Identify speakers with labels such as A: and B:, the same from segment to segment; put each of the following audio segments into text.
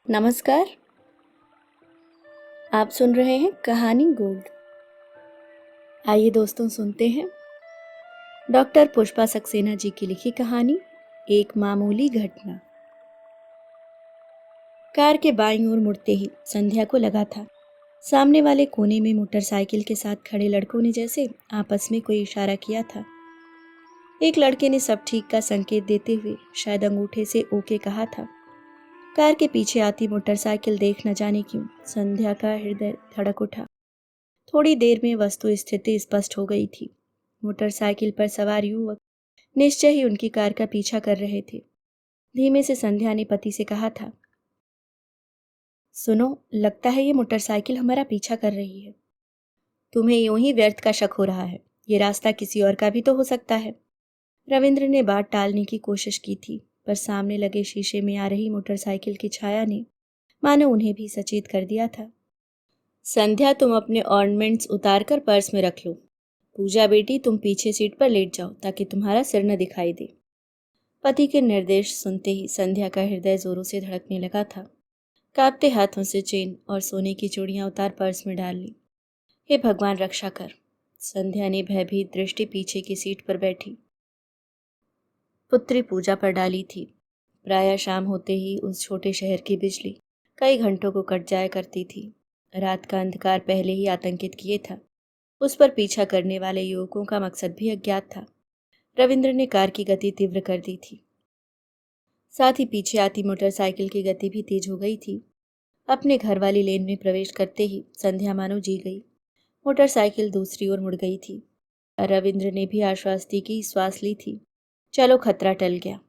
A: नमस्कार। आप सुन रहे हैं कहानी गोल्ड। आइए दोस्तों सुनते हैं डॉक्टर पुष्पा सक्सेना जी की लिखी कहानी एक मामूली घटना। कार के बाईं ओर मुड़ते ही संध्या को लगा था सामने वाले कोने में मोटरसाइकिल के साथ खड़े लड़कों ने जैसे आपस में कोई इशारा किया था। एक लड़के ने सब ठीक का संकेत देते हुए शायद अंगूठे से ओके कहा था। कार के पीछे आती मोटरसाइकिल देख न जाने क्यों संध्या का हृदय धड़क उठा। थोड़ी देर में वस्तु स्थिति स्पष्ट हो गई थी। मोटरसाइकिल पर सवार युवक निश्चय ही उनकी कार का पीछा कर रहे थे। धीमे से संध्या ने पति से कहा था, सुनो, लगता है ये मोटरसाइकिल हमारा पीछा कर रही है। तुम्हें यूं ही व्यर्थ का शक हो रहा है। ये रास्ता किसी और का भी तो हो सकता है। रविंद्र ने बात टालने की कोशिश की थी, पर सामने लगे शीशे में आ रही मोटरसाइकिल की छाया ने मानो उन्हें भी सचेत कर दिया था। संध्या, तुम अपने ऑर्नामेंट्स उतार कर पर्स में रख लो। पूजा बेटी, तुम पीछे सीट पर लेट जाओ ताकि तुम्हारा सिर न दिखाई दे। पति के निर्देश सुनते ही संध्या का हृदय जोरों से धड़कने लगा था। कांपते हाथों से चेन और सोने की चूड़ियां उतार पर्स में डाल ली। हे भगवान, रक्षा कर। संध्या ने भयभीत दृष्टि पीछे की सीट पर बैठी पुत्री पूजा पर डाली थी। प्रायः शाम होते ही उस छोटे शहर की बिजली कई घंटों को कट जाया करती थी। रात का अंधकार पहले ही आतंकित किए था। उस पर पीछा करने वाले युवकों का मकसद भी अज्ञात था। रविंद्र ने कार की गति तीव्र कर दी थी। साथ ही पीछे आती मोटरसाइकिल की गति भी तेज हो गई थी। अपने घर वाली लेन में प्रवेश करते ही संध्या मानो जी गई। मोटरसाइकिल दूसरी ओर मुड़ गई थी। रविंद्र ने भी आश्वस्ति की श्वास ली थी। चलो, खतरा टल गया।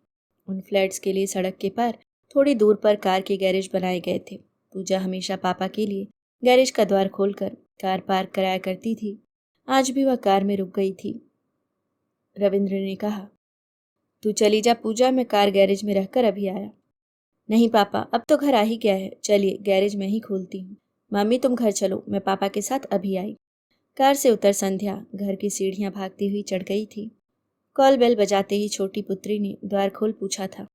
A: उन फ्लैट्स के लिए सड़क के पार थोड़ी दूर पर कार के गैरेज बनाए गए थे। पूजा हमेशा पापा के लिए गैरेज का द्वार खोलकर कार पार्क कराया करती थी। आज भी वह कार में रुक गई थी। रविंद्र ने कहा, तू चली जा पूजा, मैं कार गैरेज में रहकर अभी आया। नहीं पापा, अब तो घर आ ही गया है। चलिए, गैरेज में ही खोलती हूँ। मम्मी तुम घर चलो, मैं पापा के साथ अभी आई। कार से उतर संध्या घर की सीढ़ियां भागती हुई चढ़ गई थी। कॉल बेल बजाते ही छोटी पुत्री ने द्वार खोल पूछा था,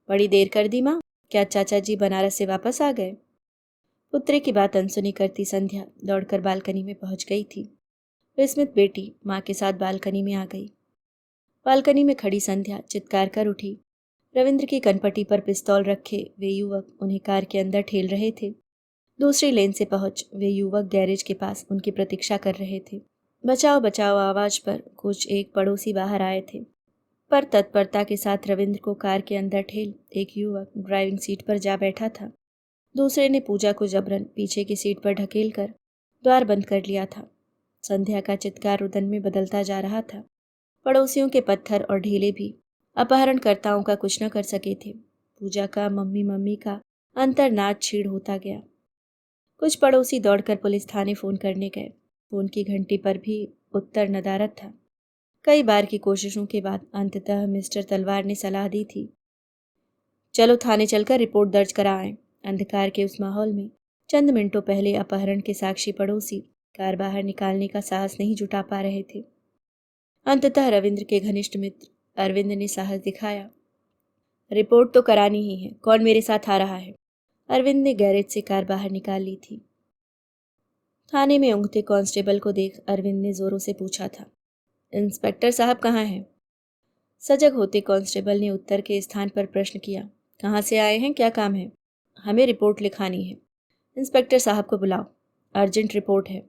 A: बड़ी देर कर दी माँ? क्या चाचा जी बनारस से वापस आ गए? पुत्री की बात अनसुनी करती संध्या दौड़कर बालकनी में पहुंच गई थी। विस्मित बेटी माँ के साथ बालकनी में आ गई। बालकनी में खड़ी संध्या चित्कार कर उठी। रविंद्र की कनपटी पर पिस्तौल रखे वे युवक उन्हें कार के अंदर ठेल रहे थे। दूसरी लेन से पहुंच वे युवक गैरेज के पास उनकी प्रतीक्षा कर रहे थे। बचाओ बचाओ आवाज पर कुछ एक पड़ोसी बाहर आए थे, पर तत्परता के साथ रविंद्र को कार के अंदर ठेल एक युवक ड्राइविंग सीट पर जा बैठा था। दूसरे ने पूजा को जबरन पीछे की सीट पर ढकेल कर द्वार बंद कर लिया था। संध्या का चित्कार रुदन में बदलता जा रहा था। पड़ोसियों के पत्थर और ढीले भी अपहरणकर्ताओं का कुछ न कर सके थे। पूजा का मम्मी मम्मी का अंतर्नाद छीड़ होता गया। कुछ पड़ोसी दौड़कर पुलिस थाने फोन करने गए। फोन की घंटी पर भी उत्तर नदारद था। कई बार की कोशिशों के बाद अंततः मिस्टर तलवार ने सलाह दी थी, चलो थाने चलकर रिपोर्ट दर्ज कराएं। अंधकार के उस माहौल में चंद मिनटों पहले अपहरण के साक्षी पड़ोसी कार बाहर निकालने का साहस नहीं जुटा पा रहे थे। अंततः रविंद्र के घनिष्ठ मित्र अरविंद ने साहस दिखाया। रिपोर्ट तो करानी ही है, कौन मेरे साथ आ रहा है? अरविंद ने गैरेज से कार बाहर निकाल ली थी। थाने में ऊँघते कांस्टेबल को देख अरविंद ने जोरों से पूछा था, इंस्पेक्टर साहब कहाँ हैं? सजग होते कांस्टेबल ने उत्तर के स्थान पर प्रश्न किया, कहाँ से आए हैं, क्या काम है? हमें रिपोर्ट लिखानी है। इंस्पेक्टर साहब को बुलाओ, अर्जेंट रिपोर्ट है,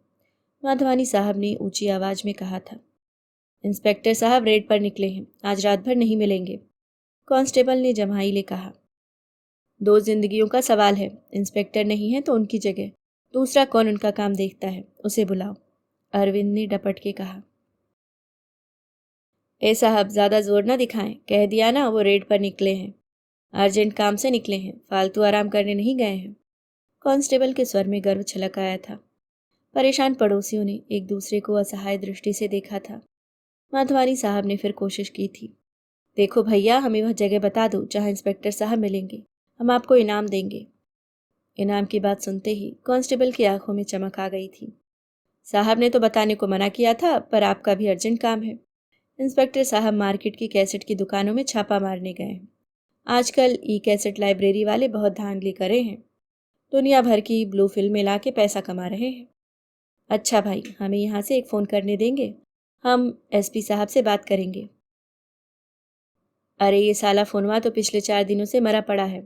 A: माधवानी साहब ने ऊंची आवाज में कहा था। इंस्पेक्टर साहब रेड पर निकले हैं, आज रात भर नहीं मिलेंगे। कांस्टेबल ने जमाईले कहा, दो जिंदगियों का सवाल है। इंस्पेक्टर नहीं है तो उनकी जगह दूसरा कौन उनका काम देखता है, उसे बुलाओ। अरविंद ने डपट के कहा। ए साहब, ज्यादा जोर न दिखाएं, कह दिया ना वो रेड पर निकले हैं। अर्जेंट काम से निकले हैं, फालतू आराम करने नहीं गए हैं। कांस्टेबल के स्वर में गर्व छलक आया था। परेशान पड़ोसियों ने एक दूसरे को असहाय दृष्टि से देखा था। माधवानी साहब ने फिर कोशिश की थी, देखो भैया, हमें वह जगह बता दो जहां इंस्पेक्टर साहब मिलेंगे, हम आपको इनाम देंगे। इनाम की बात सुनते ही कांस्टेबल की आंखों में चमक आ गई थी। साहब ने तो बताने को मना किया था, पर आपका भी अर्जेंट काम है। इंस्पेक्टर साहब मार्केट की कैसेट की दुकानों में छापा मारने गए हैं। आजकल ई कैसेट लाइब्रेरी वाले बहुत धांधली करे हैं। दुनिया भर की ब्लू फिल्में ला के पैसा कमा रहे हैं। अच्छा भाई, हमें यहाँ से एक फ़ोन करने देंगे? हम एसपी साहब से बात करेंगे। अरे ये साला फ़ोनवा तो पिछले 4 दिनों से मरा पड़ा है,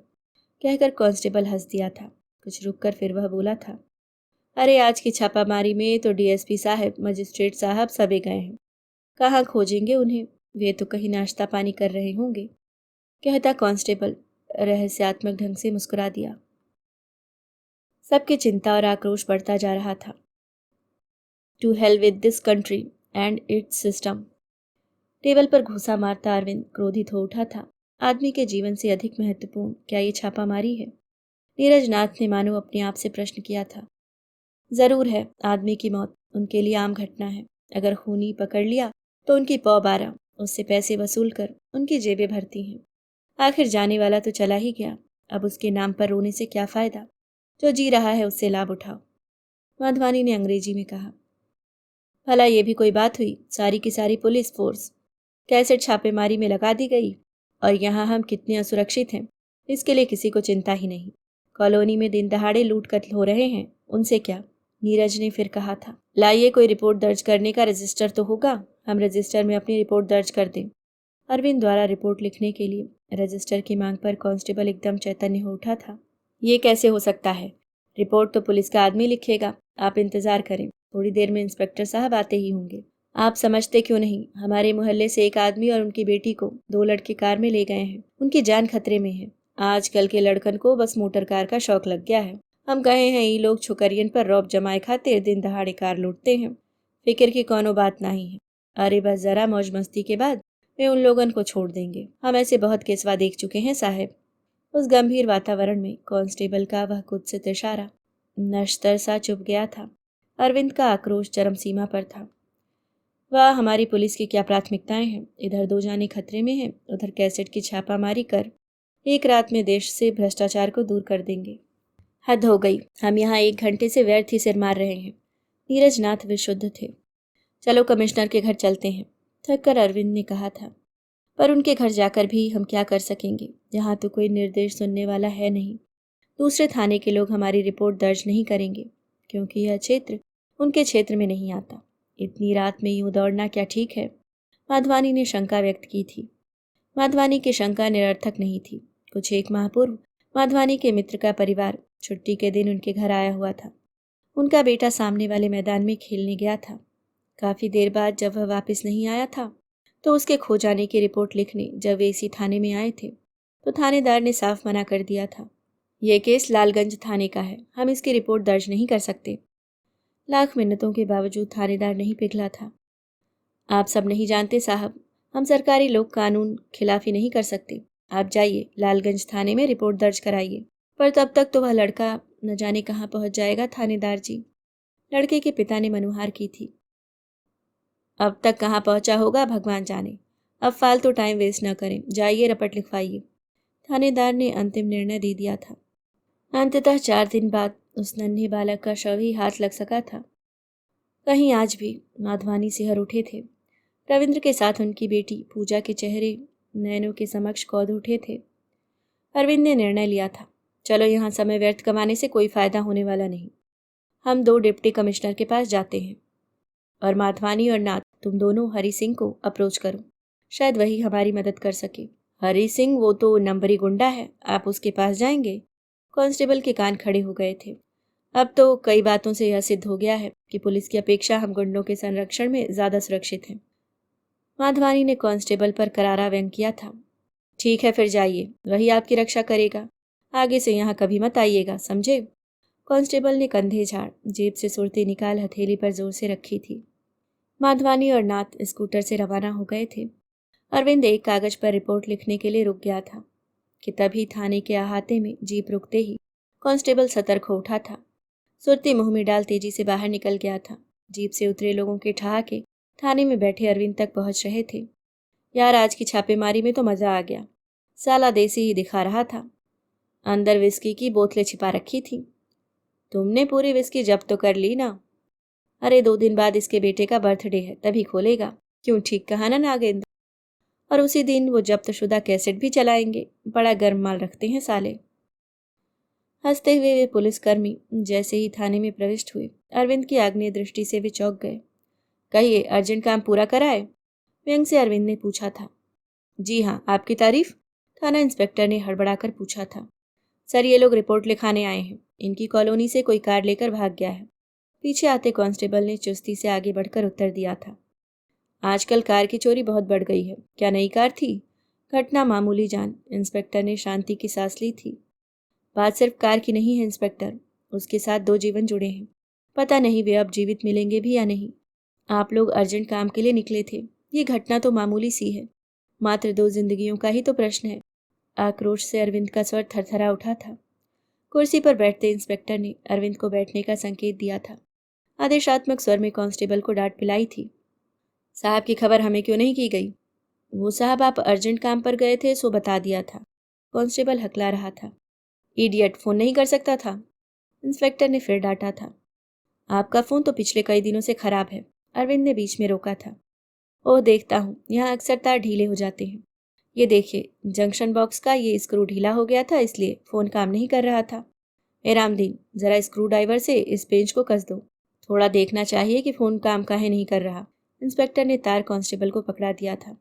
A: कहकर कांस्टेबल हंस दिया था। कुछ रुक कर फिर वह बोला था, अरे आज की छापामारी में तो डीएसपी साहब, मजिस्ट्रेट साहब सभी गए हैं। कहाँ खोजेंगे उन्हें? वे तो कहीं नाश्ता पानी कर रहे होंगे, कहता कांस्टेबल रहस्यात्मक ढंग से मुस्कुरा दिया। सबकी चिंता और आक्रोश बढ़ता जा रहा था। To hell with this country and its system. Table पर घूंसा मारता अरविंद क्रोधित हो उठा था। आदमी के जीवन से अधिक महत्वपूर्ण क्या ये छापामारी है? नीरज नाथ ने मानो अपने आप से प्रश्न किया था। जरूर है, आदमी की मौत उनके लिए आम घटना है। अगर खूनी पकड़ लिया तो उनकी पौ 12 उससे पैसे वसूल कर उनकी जेबें भरती हैं। आखिर जाने वाला तो चला ही गया, अब उसके नाम पर रोने से क्या फायदा? जो जी रहा है उससे लाभ उठाओ, माधवानी ने अंग्रेजी में कहा। भला ये भी कोई बात हुई? सारी की सारी पुलिस फोर्स कैसेट छापेमारी में लगा दी गई और यहाँ हम कितने असुरक्षित हैं इसके लिए किसी को चिंता ही नहीं। कॉलोनी में दिन दहाड़े लूट कत्ल हो रहे हैं, उनसे क्या? नीरज ने फिर कहा था, लाइए कोई रिपोर्ट दर्ज करने का रजिस्टर तो होगा, हम रजिस्टर में अपनी रिपोर्ट दर्ज कर दें। अरविंद द्वारा रिपोर्ट लिखने के लिए रजिस्टर की मांग पर कांस्टेबल एकदम चैतन्य हो उठा था। ये कैसे हो सकता है? रिपोर्ट तो पुलिस का आदमी लिखेगा, आप इंतजार करें, थोड़ी देर में इंस्पेक्टर साहब आते ही होंगे। आप समझते क्यों नहीं? हमारे मोहल्ले से एक आदमी और उनकी बेटी को 2 लड़के कार में ले गए हैं, उनकी जान खतरे में है। आजकल के लड़कन को बस मोटर कार का शौक लग गया है। हम कहे हैं ये लोग छुकरियन पर रौब जमाए खातिर दिन दहाड़े कार लूटते हैं, फिक्र की कोनो बात नहीं है। अरे बस जरा मौज मस्ती के बाद वे उन लोगन को छोड़ देंगे। हम ऐसे बहुत केसवा देख चुके हैं साहब। उस गंभीर वातावरण में कांस्टेबल का वह कुत्सित इशारा नश्तर सा चुप गया था। अरविंद का आक्रोश चरम सीमा पर था। वह हमारी पुलिस की क्या प्राथमिकताएं हैं? इधर 2 जाने खतरे में हैं, उधर कैसेट की छापामारी कर एक रात में देश से भ्रष्टाचार को दूर कर देंगे। हद हो गई, हम यहाँ 1 घंटे से व्यर्थ ही सिर मार रहे हैं। नीरज नाथ विशुद्ध थे। चलो कमिश्नर के घर चलते हैं, थककर अरविंद ने कहा था। पर उनके घर जाकर भी हम क्या कर सकेंगे? यहाँ तो कोई निर्देश सुनने वाला है नहीं। दूसरे थाने के लोग हमारी रिपोर्ट दर्ज नहीं करेंगे, क्योंकि यह क्षेत्र उनके क्षेत्र में नहीं आता। इतनी रात में यूं दौड़ना क्या ठीक है? माधवानी ने शंका व्यक्त की थी। माधवानी की शंका निरर्थक नहीं थी। कुछ 1 माह पूर्व माधवानी के मित्र का परिवार छुट्टी के दिन उनके घर आया हुआ था। उनका बेटा सामने वाले मैदान में खेलने गया था। काफी देर बाद जब वह वापस नहीं आया था तो उसके खो जाने की रिपोर्ट लिखने जब वे इसी थाने में आए थे तो थानेदार ने साफ मना कर दिया था, यह केस लालगंज थाने का है, हम इसकी रिपोर्ट दर्ज नहीं कर सकते। लाख मिन्नतों के बावजूद थानेदार नहीं पिघला था। आप सब नहीं जानते साहब, हम सरकारी लोग कानून खिलाफी नहीं कर सकते। आप जाइए लालगंज थाने में रिपोर्ट दर्ज कराइए। पर तब तक तो वह लड़का न जाने कहाँ पहुंच जाएगा थानेदार जी, लड़के के पिता ने मनुहार की थी। अब तक कहाँ पहुंचा होगा भगवान जाने। अब फालतू टाइम वेस्ट न करें, जाइए रपट लिखवाइए। थानेदार ने अंतिम निर्णय दे दिया था। अंततः 4 दिन बाद उस नन्हे बालक का शव ही हाथ लग सका था। कहीं आज भी माधवानी सिहर उठे थे। रविंद्र के साथ उनकी बेटी पूजा के चेहरे नयनों के समक्ष कौंध उठे थे। अरविंद ने निर्णय लिया था, चलो यहाँ समय व्यर्थ कमाने से कोई फायदा होने वाला नहीं। हम 2 डिप्टी कमिश्नर के पास जाते हैं और माधवानी और नाथ तुम दोनों हरि सिंह को अप्रोच करो, शायद वही हमारी मदद कर सके। हरि सिंह वो तो नंबरी गुंडा है, आप उसके पास जाएंगे? कांस्टेबल के कान खड़े हो गए थे। अब तो कई बातों से यह सिद्ध हो गया है कि पुलिस की अपेक्षा हम गुंडों के संरक्षण में ज्यादा सुरक्षित हैं। माधवानी ने कांस्टेबल पर करारा व्यंग किया था। ठीक है फिर जाइए, वही आपकी रक्षा करेगा। आगे से यहाँ कभी मत आइएगा, समझे? कांस्टेबल ने कंधे झाड़ जेब से सुरती निकाल हथेली पर जोर से रखी थी। माधवानी और नाथ स्कूटर से रवाना हो गए थे। अरविंद एक कागज पर रिपोर्ट लिखने के लिए रुक गया था कि तभी थाने के अहाते में जीप रुकते ही कांस्टेबल सतर्क हो उठा था। सुरती मुंह में डाल तेजी से बाहर निकल गया था। जीप से उतरे लोगों के ठहाके थाने में बैठे अरविंद तक पहुंच रहे थे। यार आज की छापेमारी में तो मजा आ गया, साला देसी ही दिखा रहा था। अंदर विस्की की बोतलें छिपा रखी थी। तुमने पूरी विस्की जब्त तो कर ली ना? अरे 2 दिन बाद इसके बेटे का बर्थडे है, तभी खोलेगा। क्यों, ठीक कहा ना नागेंद्र? और उसी दिन वो जब्तशुदा कैसेट भी चलाएंगे। बड़ा गर्म माल रखते हैं साले। हंसते हुए वे पुलिसकर्मी जैसे ही थाने में प्रविष्ट हुए, अरविंद की आग्नेय दृष्टि से वे चौंक गए। कहिए, अर्जेंट काम पूरा कराए? व्यंग से अरविंद ने पूछा था। जी हाँ, आपकी तारीफ? थाना इंस्पेक्टर ने हड़बड़ाकर पूछा था। सर, ये लोग रिपोर्ट लिखाने आए हैं। इनकी कॉलोनी से कोई कार लेकर भाग गया है। पीछे आते कांस्टेबल ने चुस्ती से आगे बढ़कर उत्तर दिया था। आजकल कार की चोरी बहुत बढ़ गई है। क्या नई कार थी? घटना मामूली जान। इंस्पेक्टर ने शांति की सांस ली थी। बात सिर्फ कार की नहीं है इंस्पेक्टर, उसके साथ 2 जीवन जुड़े हैं। पता नहीं वे अब जीवित मिलेंगे भी या नहीं। आप लोग अर्जेंट काम के लिए निकले थे। ये घटना तो मामूली सी है, मात्र 2 जिंदगियों का ही तो प्रश्न है। आक्रोश से अरविंद का स्वर थरथरा उठा था। कुर्सी पर बैठते इंस्पेक्टर ने अरविंद को बैठने का संकेत दिया था। आदेशात्मक स्वर में कांस्टेबल को डांट पिलाई थी। साहब की खबर हमें क्यों नहीं की गई? वो साहब, आप अर्जेंट काम पर गए थे सो बता दिया था। कांस्टेबल हकला रहा था। इडियट, फोन नहीं कर सकता था? इंस्पेक्टर ने फिर डांटा था। आपका फोन तो पिछले कई दिनों से खराब है। अरविंद ने बीच में रोका था। ओह, देखता हूँ, यहाँ अक्सर तार ढीले हो जाते हैं। ये देखिए, जंक्शन बॉक्स का ये स्क्रू ढीला हो गया था, इसलिए फ़ोन काम नहीं कर रहा था। ए रामदीन, ज़रा स्क्रू ड्राइवर से इस पेंच को कस दो। थोड़ा देखना चाहिए कि फ़ोन काम काहे नहीं कर रहा। इंस्पेक्टर ने तार कांस्टेबल को पकड़ा दिया था।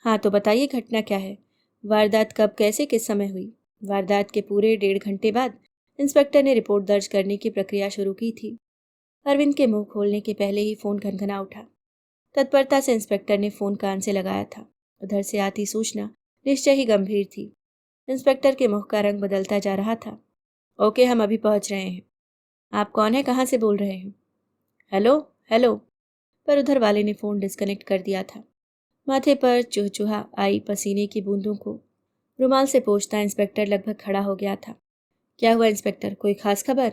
A: हाँ, तो बताइए, घटना क्या है? वारदात कब, कैसे, किस समय हुई? वारदात के पूरे 1.5 घंटे बाद इंस्पेक्टर ने रिपोर्ट दर्ज करने की प्रक्रिया शुरू की थी। अरविंद के मुंह खोलने के पहले ही फ़ोन घनघना उठा। तत्परता से इंस्पेक्टर ने फ़ोन कान से लगाया था। उधर से आती सूचना निश्चय ही गंभीर थी। इंस्पेक्टर के मुख का रंग बदलता जा रहा था। ओके, हम अभी पहुंच रहे हैं। आप कौन है, कहाँ से बोल रहे हैं? Hello hello. पर उधर वाले ने फ़ोन डिस्कनेक्ट कर दिया था। माथे पर चुहचुहा आई पसीने की बूंदों को रुमाल से पोंछता इंस्पेक्टर लगभग खड़ा हो गया था। क्या हुआ इंस्पेक्टर, कोई खास खबर?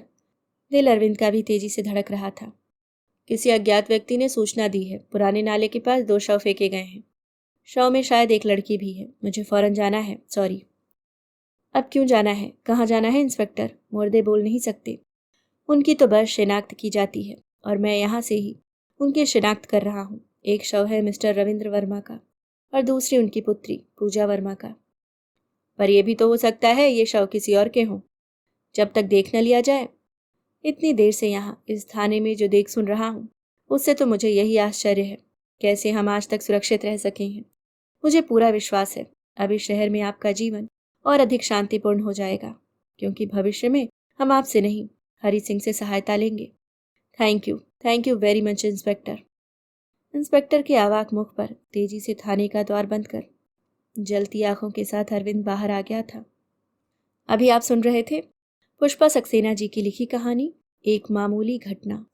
A: दिल अरविंद का भी तेजी से धड़क रहा था। किसी अज्ञात व्यक्ति ने सूचना दी है, पुराने नाले के पास 2 शव फेंके गए हैं। शव में शायद एक लड़की भी है। मुझे फौरन जाना है। सॉरी। अब क्यों जाना है, कहाँ जाना है इंस्पेक्टर? मुर्दे बोल नहीं सकते। उनकी तो बस शिनाख्त की जाती है और मैं यहाँ से ही उनकी शिनाख्त कर रहा हूँ। एक शव है मिस्टर रविंद्र वर्मा का और दूसरी उनकी पुत्री पूजा वर्मा का। पर यह भी तो हो सकता है ये शव किसी और के हों। जब तक देख न लिया जाए। इतनी देर से यहाँ इस थाने में जो देख सुन रहा हूँ, उससे तो मुझे यही आश्चर्य है कैसे हम आज तक सुरक्षित रह सके हैं। मुझे पूरा विश्वास है अब इस शहर में आपका जीवन और अधिक शांतिपूर्ण हो जाएगा, क्योंकि भविष्य में हम आपसे नहीं, हरि सिंह से सहायता लेंगे। Thank you very much inspector. Inspector के आवाक मुख पर तेजी से थाने का द्वार बंद कर जलती आंखों के साथ अरविंद बाहर आ गया था। अभी आप सुन रहे थे पुष्पा सक्सेना जी की लिखी कहानी एक मामूली घटना।